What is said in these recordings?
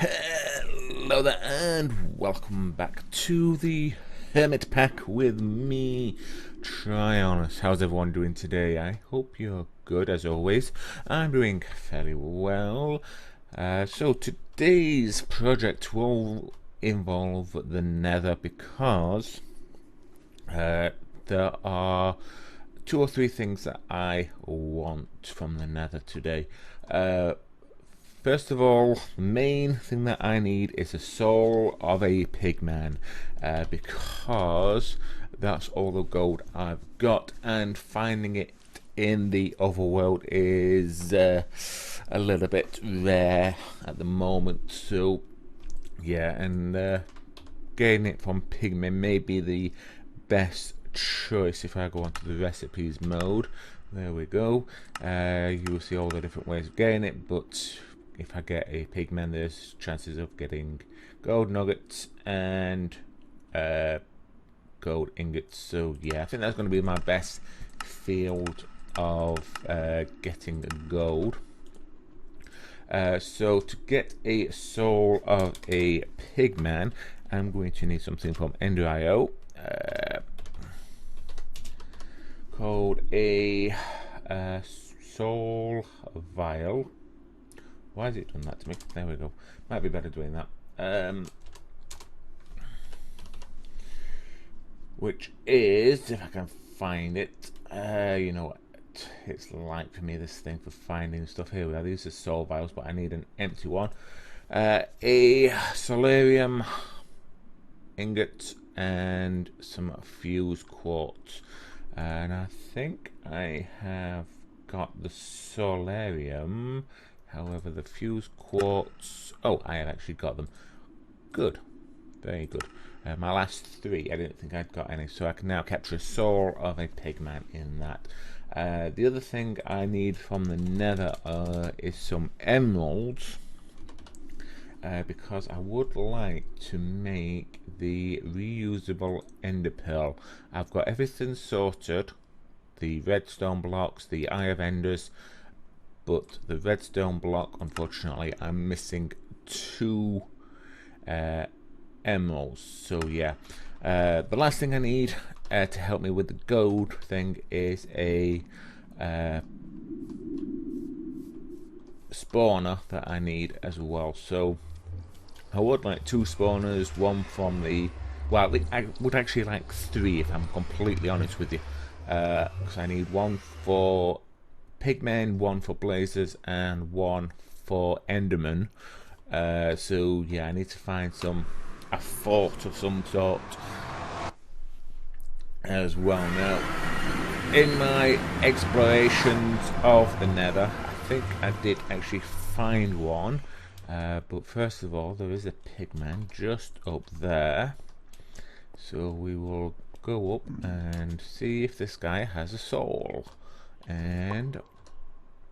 Hello there, and welcome back to the Hermit Pack with me, Tryonus. How's everyone doing today? I hope you're good as always. I'm doing fairly well. So today's project will involve the Nether because there are two or three things that I want from the Nether today. First of all, the main thing that I need is the soul of a pigman, because that's all the gold I've got, and finding it in the overworld is a little bit rare at the moment. So yeah, and getting it from pigmen may be the best choice. If I go onto the recipes mode, there we go, you will see all the different ways of getting it, but if I get a pigman, there's chances of getting gold nuggets and gold ingots. So yeah, I think that's going to be my best field of getting gold. So to get a soul of a pigman, I'm going to need something from Ender.io, called a soul vial. Why has it done that to me? There we go. Might be better doing that. Which is, if I can find it, you know what it's like for me, this thing for finding stuff. Here we are. These are soul vials, but I need an empty one. A solarium ingot and some fused quartz. And I think I have got the solarium. However, the fused quartz... Oh, I have actually got them. Good. Very good. My last three, I didn't think I'd got any, so I can now capture a soul of a pigman in that. The other thing I need from the Nether is some emeralds, because I would like to make the reusable ender pearl. I've got everything sorted. The redstone blocks, the eye of enders, but the redstone block, unfortunately, I'm missing two emeralds. So yeah, the last thing I need to help me with the gold thing is a spawner that I need as well. So I would like two spawners, one from the... Well, I would actually like three, if I'm completely honest with you, because I need one for pigmen, one for blazers, and one for enderman. So yeah, I need to find a fort of some sort as well. Now, in my explorations of the Nether, I think I did actually find one, but first of all, there is a pigman just up there, so we will go up and see if this guy has a soul. And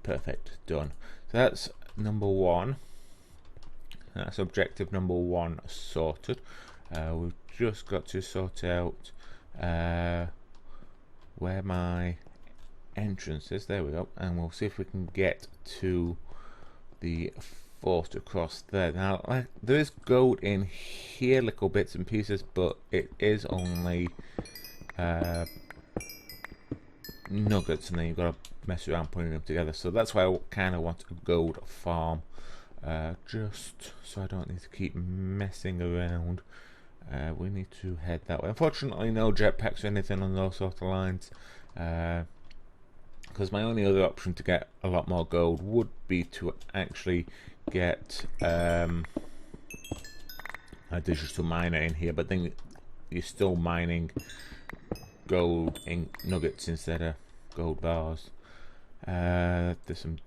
perfect, done. So that's number one. That's objective number one sorted. We've just got to sort out where my entrance is. There we go, and we'll see if we can get to the fort across there. Now, there is gold in here, little bits and pieces, but it is only nuggets, and then you've got to mess around putting them together. So that's why I kind of want a gold farm, just so I don't need to keep messing around. We need to head that way. Unfortunately, no jetpacks or anything on those sort of lines, because my only other option to get a lot more gold would be to actually get a digital miner in here, but then you're still mining gold in nuggets instead of gold bars. There's some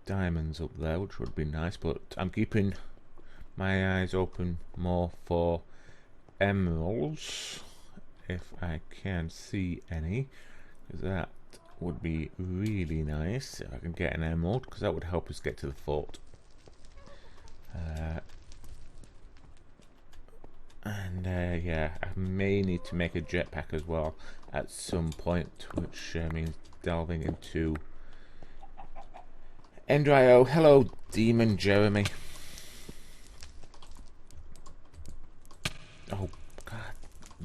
diamonds up there, which would be nice, but I'm keeping my eyes open more for emeralds if I can see any, because that would be really nice if I can get an emerald, because that would help us get to the fort. And yeah, I may need to make a jetpack as well at some point, which means delving into Ender.io. Hello, Demon Jeremy. Oh, God.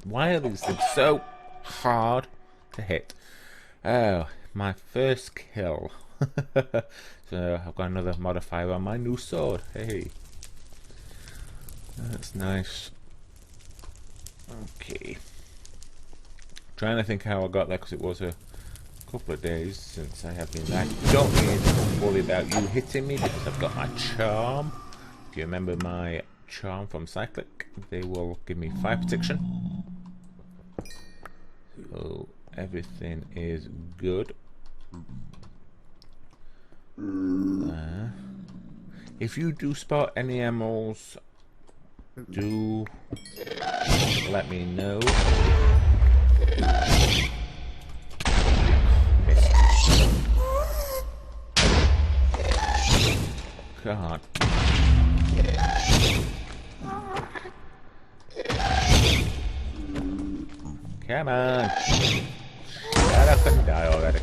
Why are these things so hard to hit? Oh, my first kill. So I've got another modifier on my new sword. Hey. That's nice. Okay. Trying to think how I got there, because it was a couple of days since I have been there. Don't need to worry about you hitting me because I've got my charm. If you remember my charm from Cyclic, they will give me 5 protection. So everything is good. If you do spot any emeralds, do let me know. God. Come on. Shut up and die already.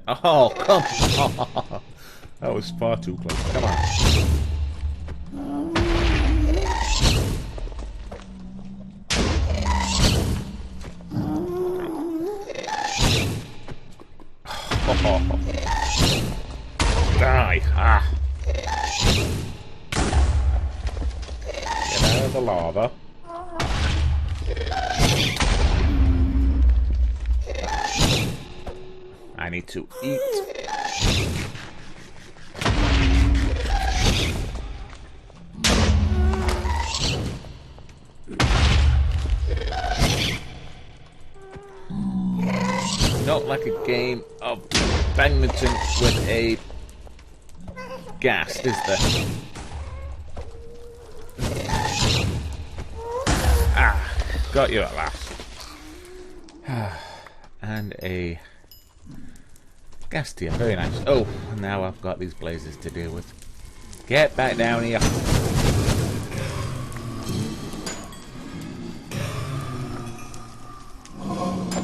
Oh, come on. That was far too close. Come on. Oh. Die. Ah. Get out of the lava. I need to eat. Not like a game of badminton with a gas, is there? Ah, got you at last. And a gas tier, very nice. Oh, now I've got these blazes to deal with. Get back down here.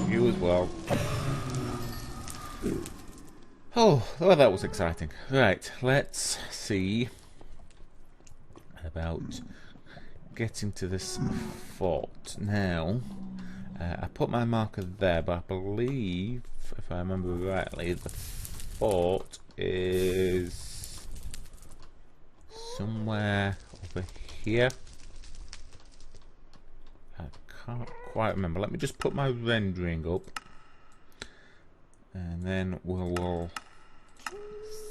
You as well. Oh, well, that was exciting. Right, let's see about getting to this fort. Now, I put my marker there, but I believe, if I remember rightly, the fort is somewhere over here. I can't quite remember. Let me just put my rendering up, and then we'll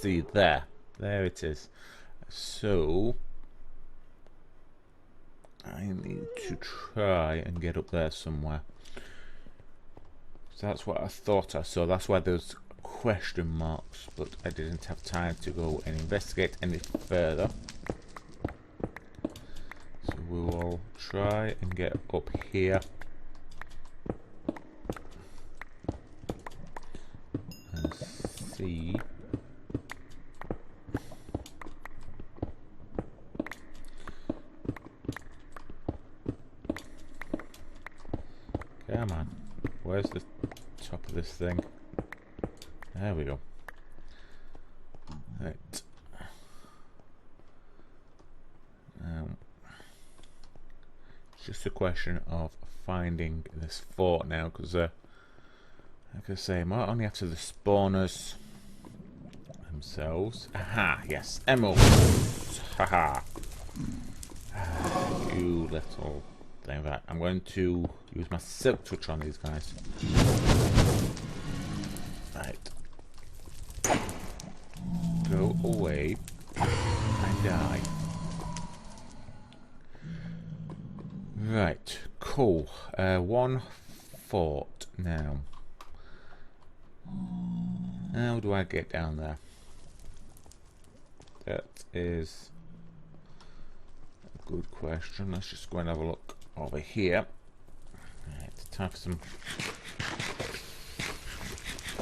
see there. There it is. So I need to try and get up there somewhere. So that's what I thought I saw. That's why there's question marks, but I didn't have time to go and investigate any further. So we will try and get up here. And see. Come on. Where's the top of this thing? There we go. Right. It's just a question of finding this fort now, because like I say, I'm only after the spawners themselves. Aha, yes, emeralds. Haha. You little thing. Right, I'm going to use my silk touch on these guys. Right. Go away and die. Right, cool. One fort now. How do I get down there? That is a good question. Let's just go and have a look over here. Right, time for some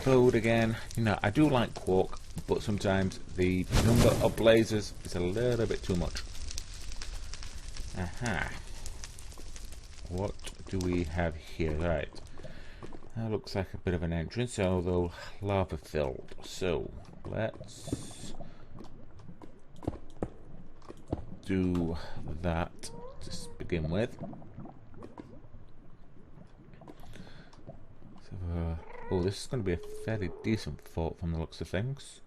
food again. You know, I do like quark, but sometimes the number of blazes is a little bit too much. Aha. What do we have here? Right. That looks like a bit of an entrance, although lava filled. So let's do that to begin with. So, oh, this is going to be a fairly decent fort from the looks of things.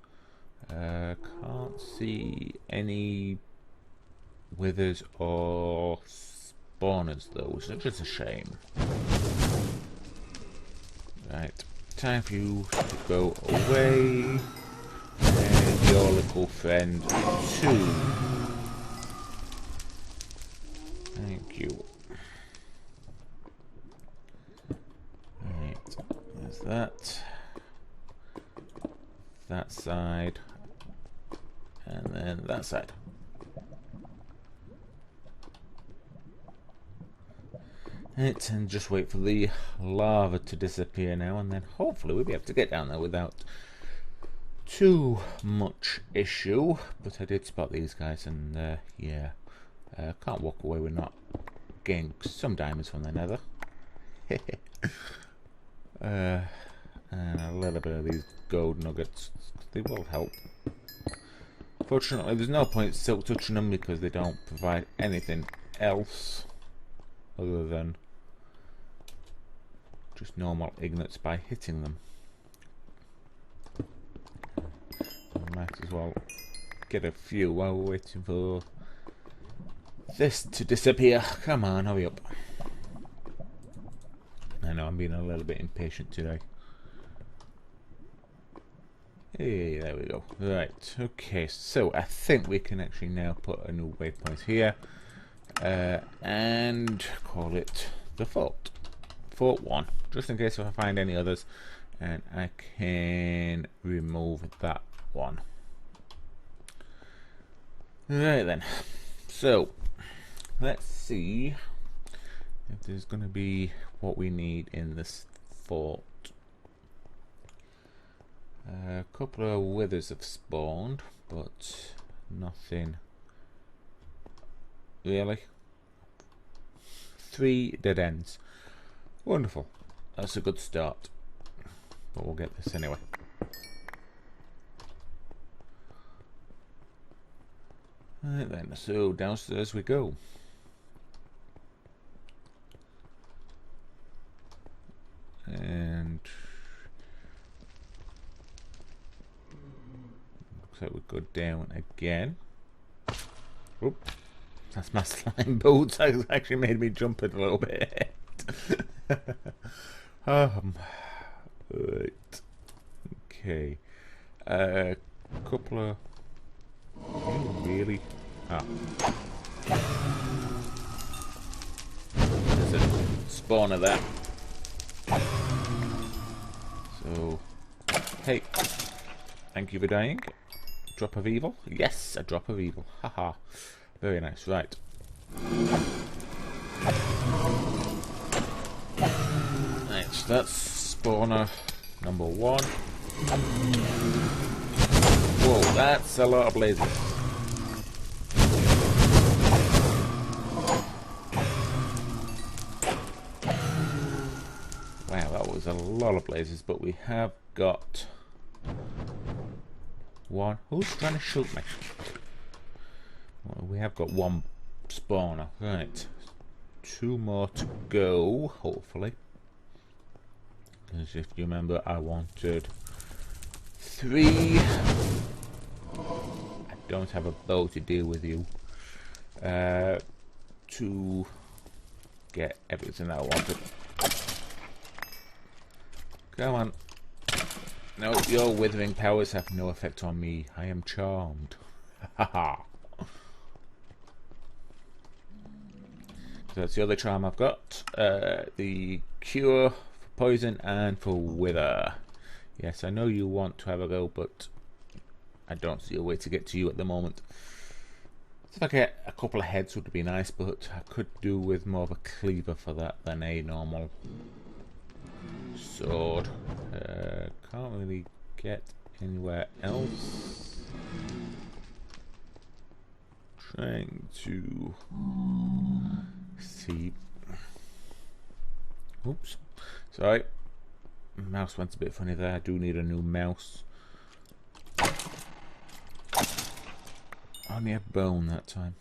Can't see any withers or spawners though, which is just a shame. Right, time for you to go away. And your little friend too. Thank you. Right, there's that. That side. And then that side. Right, and just wait for the lava to disappear now, and then hopefully we'll be able to get down there without too much issue. But I did spot these guys, and yeah, can't walk away with not getting some diamonds from the Nether. And a little bit of these gold nuggets, they will help. Fortunately, there's no point silk touching them because they don't provide anything else other than just normal ignites by hitting them. I might as well get a few while we're waiting for this to disappear. Come on, hurry up. I know I'm being a little bit impatient today. Hey, there we go. Right, okay, so I think we can actually now put a new waypoint here and call it the fort. Fort 1, just in case if I find any others, and I can remove that one. Right then, so let's see if there's going to be what we need in this fort. A couple of withers have spawned, but nothing really. 3 dead ends. Wonderful. That's a good start. But we'll get this anyway. Right then, so downstairs we go. And looks like we go down again. Oop, that's my slime boots. That actually made me jump it a little bit. Right. Okay. Couple of. Really? Ah. There's a spawner there. So, hey, thank you for dying. Drop of evil? Yes, a drop of evil. Haha. Very nice. Right. Right, so that's spawner number 1. Whoa, that's a lot of blazes. Wow, that was a lot of blazes, but we have got one. Who's trying to shoot me? Well, we have got 1 spawner. Right. 2 more to go, hopefully. Because if you remember, I wanted 3. I don't have a bow to deal with you. To get everything that I wanted. Come on. No, your withering powers have no effect on me. I am charmed. Haha. So that's the other charm I've got. The cure for poison and for wither. Yes, I know you want to have a go, but I don't see a way to get to you at the moment. If I get a couple of heads would be nice, but I could do with more of a cleaver for that than a normal sword. Can't really get anywhere else. Trying to see. Oops, sorry. Mouse went a bit funny there. I do need a new mouse. Only a bone that time.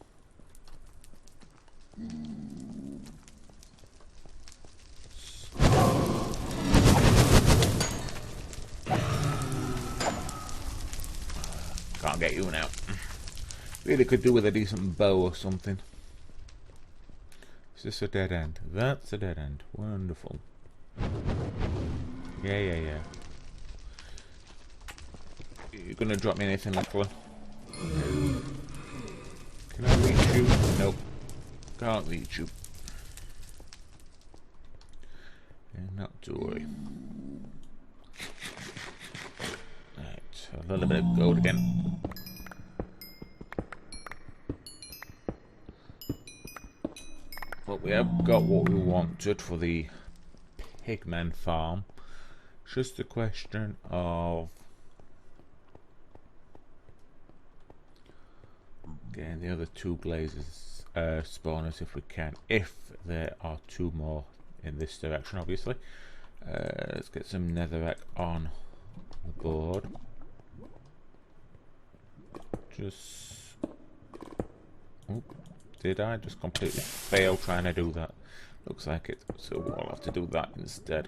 Can't get you now. Really could do with a decent bow or something. Is this a dead end? That's a dead end. Wonderful. Yeah. You gonna drop me anything, Nicola? Can I reach you? Nope. Can't reach you. Yeah, not to worry. Right, a little bit of gold again. But we have got what we wanted for the pigman farm. It's just a question of getting the other two glazes spawners if we can, if there are two more in this direction, obviously. Let's get some netherrack on the board. Just... oh, did I just completely fail trying to do that? Looks like it, so we'll have to do that instead.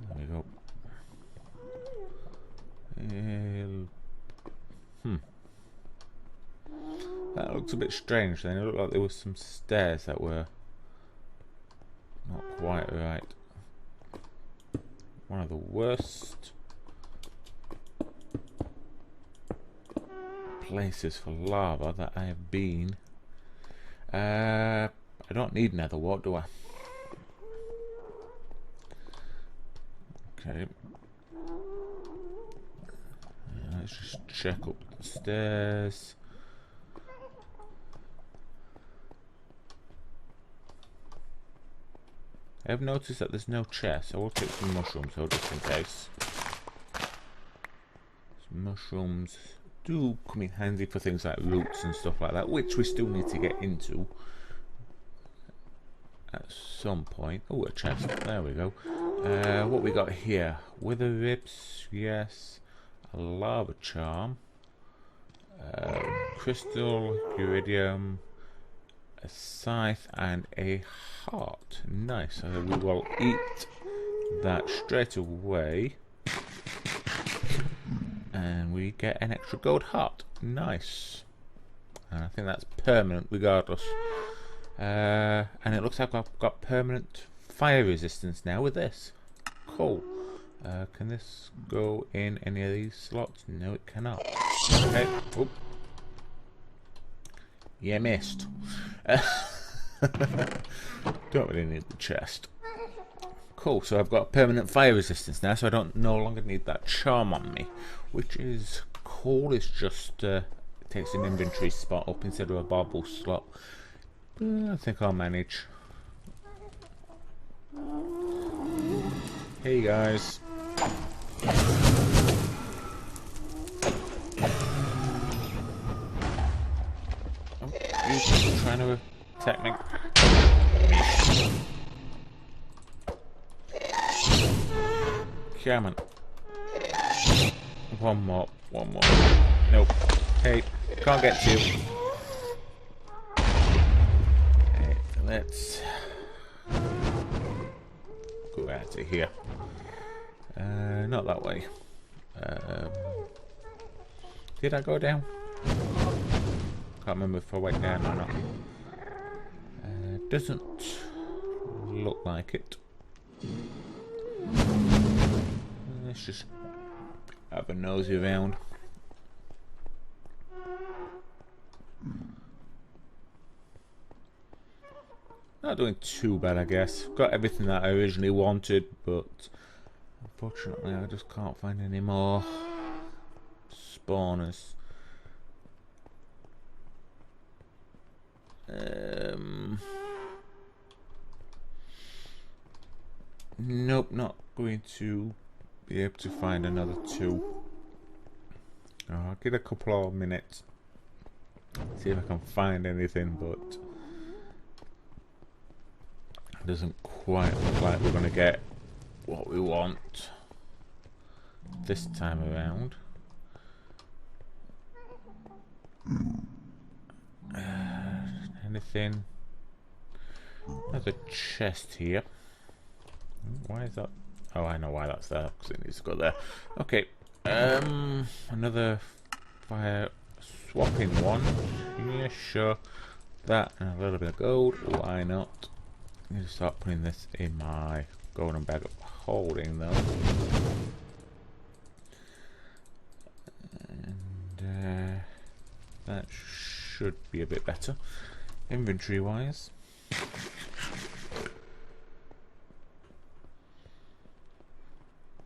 There we go. That looks a bit strange then. It looked like there were some stairs that were not quite right. One of the worst places for lava that I have been. I don't need nether wart, do I? Okay. Let's just check up the stairs. I have noticed that there's no chest, so we'll take some mushrooms though, just in case. Some mushrooms do come in handy for things like roots and stuff like that, which we still need to get into at some point. Oh, a chest. There we go. What we got here? Wither ribs, yes. A lava charm. Crystal, iridium, a scythe, and a heart. Nice. So we will eat that straight away. And we get an extra gold heart. Nice. And I think that's permanent regardless. And it looks like I've got permanent fire resistance now with this. Cool. Can this go in any of these slots? No, it cannot. Okay. Oop. Yeah, missed. Don't really need the chest. Cool, so I've got permanent fire resistance now, so I don't no longer need that charm on me, which is cool. It's just takes an inventory spot up instead of a barbell slot. But I think I'll manage. Hey guys. Oh, you trying to attack me? Come on. One more. Nope. Hey, can't get to you. Hey, let's go out of here. Not that way. Did I go down? Can't remember if I went down or not. Doesn't look like it. Let's just have a nosy around. Not doing too bad, I guess. Got everything that I originally wanted, but unfortunately I just can't find any more spawners. Nope, not going to be able to find another two. I'll give it a couple of minutes, see if I can find anything, but it doesn't quite look like we're going to get what we want this time around. anything? There's a chest here. Why is that? Oh, I know why that's there, because it needs to go there. Okay. Another fire swapping one. Yeah, sure. That and a little bit of gold. Why not? I need to start putting this in my golden bag of holding, though. And that should be a bit better, inventory-wise.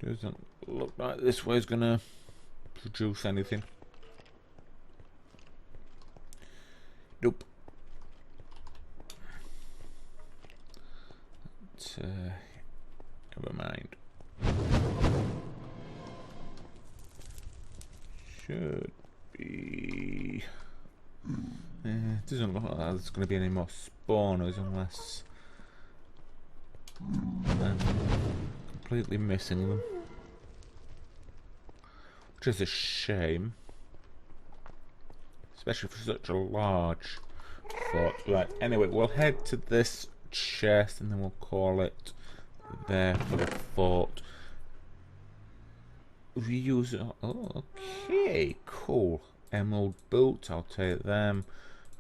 Doesn't look like this way is gonna produce anything. Nope. But, never mind. Should be. It doesn't look like there's going to be any more spawners unless I'm completely missing them, which is a shame, especially for such a large fort. Right, anyway, we'll head to this chest and then we'll call it there for the fort. Reuse. Oh, okay, cool. Emerald boots, I'll take them.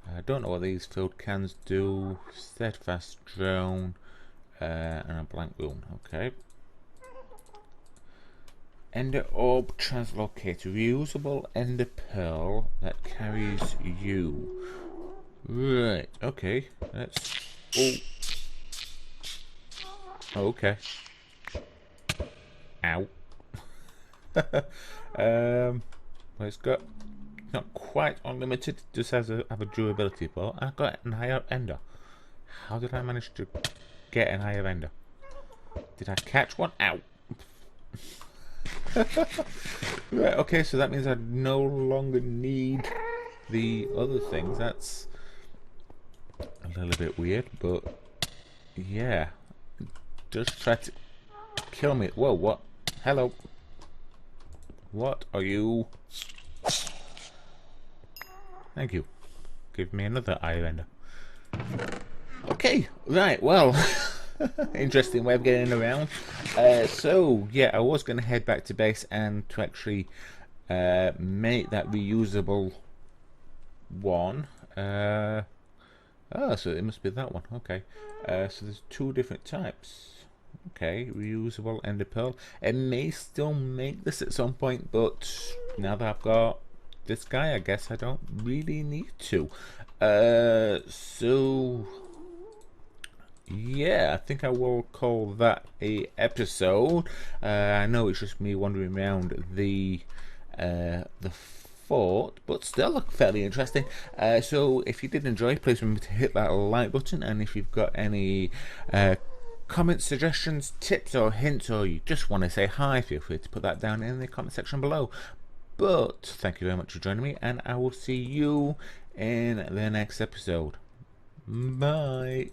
I don't know what these filled cans do. Steadfast drone, and a blank room. Okay. Ender orb translocator, reusable ender pearl that carries you. Right. Okay. Let's. Oh. Okay. Ow. Let's go. Not quite unlimited, just has a durability, but I got an higher ender. How did I manage to get an higher ender? Did I catch one? Ow! Right, okay, so that means I no longer need the other things. That's a little bit weird, but yeah. Just try to kill me. Whoa, what? Hello. What are you? Thank you. Give me another iron ender. Okay, right, well, interesting way of getting around. So, yeah, I was going to head back to base and to actually make that reusable one. Oh, so it must be that one. Okay. So there's two different types. Okay, reusable ender pearl. It may still make this at some point, but now that I've got this guy, I guess I don't really need to. So yeah, I think I will call that a episode. I know it's just me wandering around the fort, but still fairly interesting. So if you did enjoy, please remember to hit that like button, and if you've got any comments, suggestions, tips or hints, or you just want to say hi, feel free to put that down in the comment section below. But thank you very much for joining me, and I will see you in the next episode. Bye.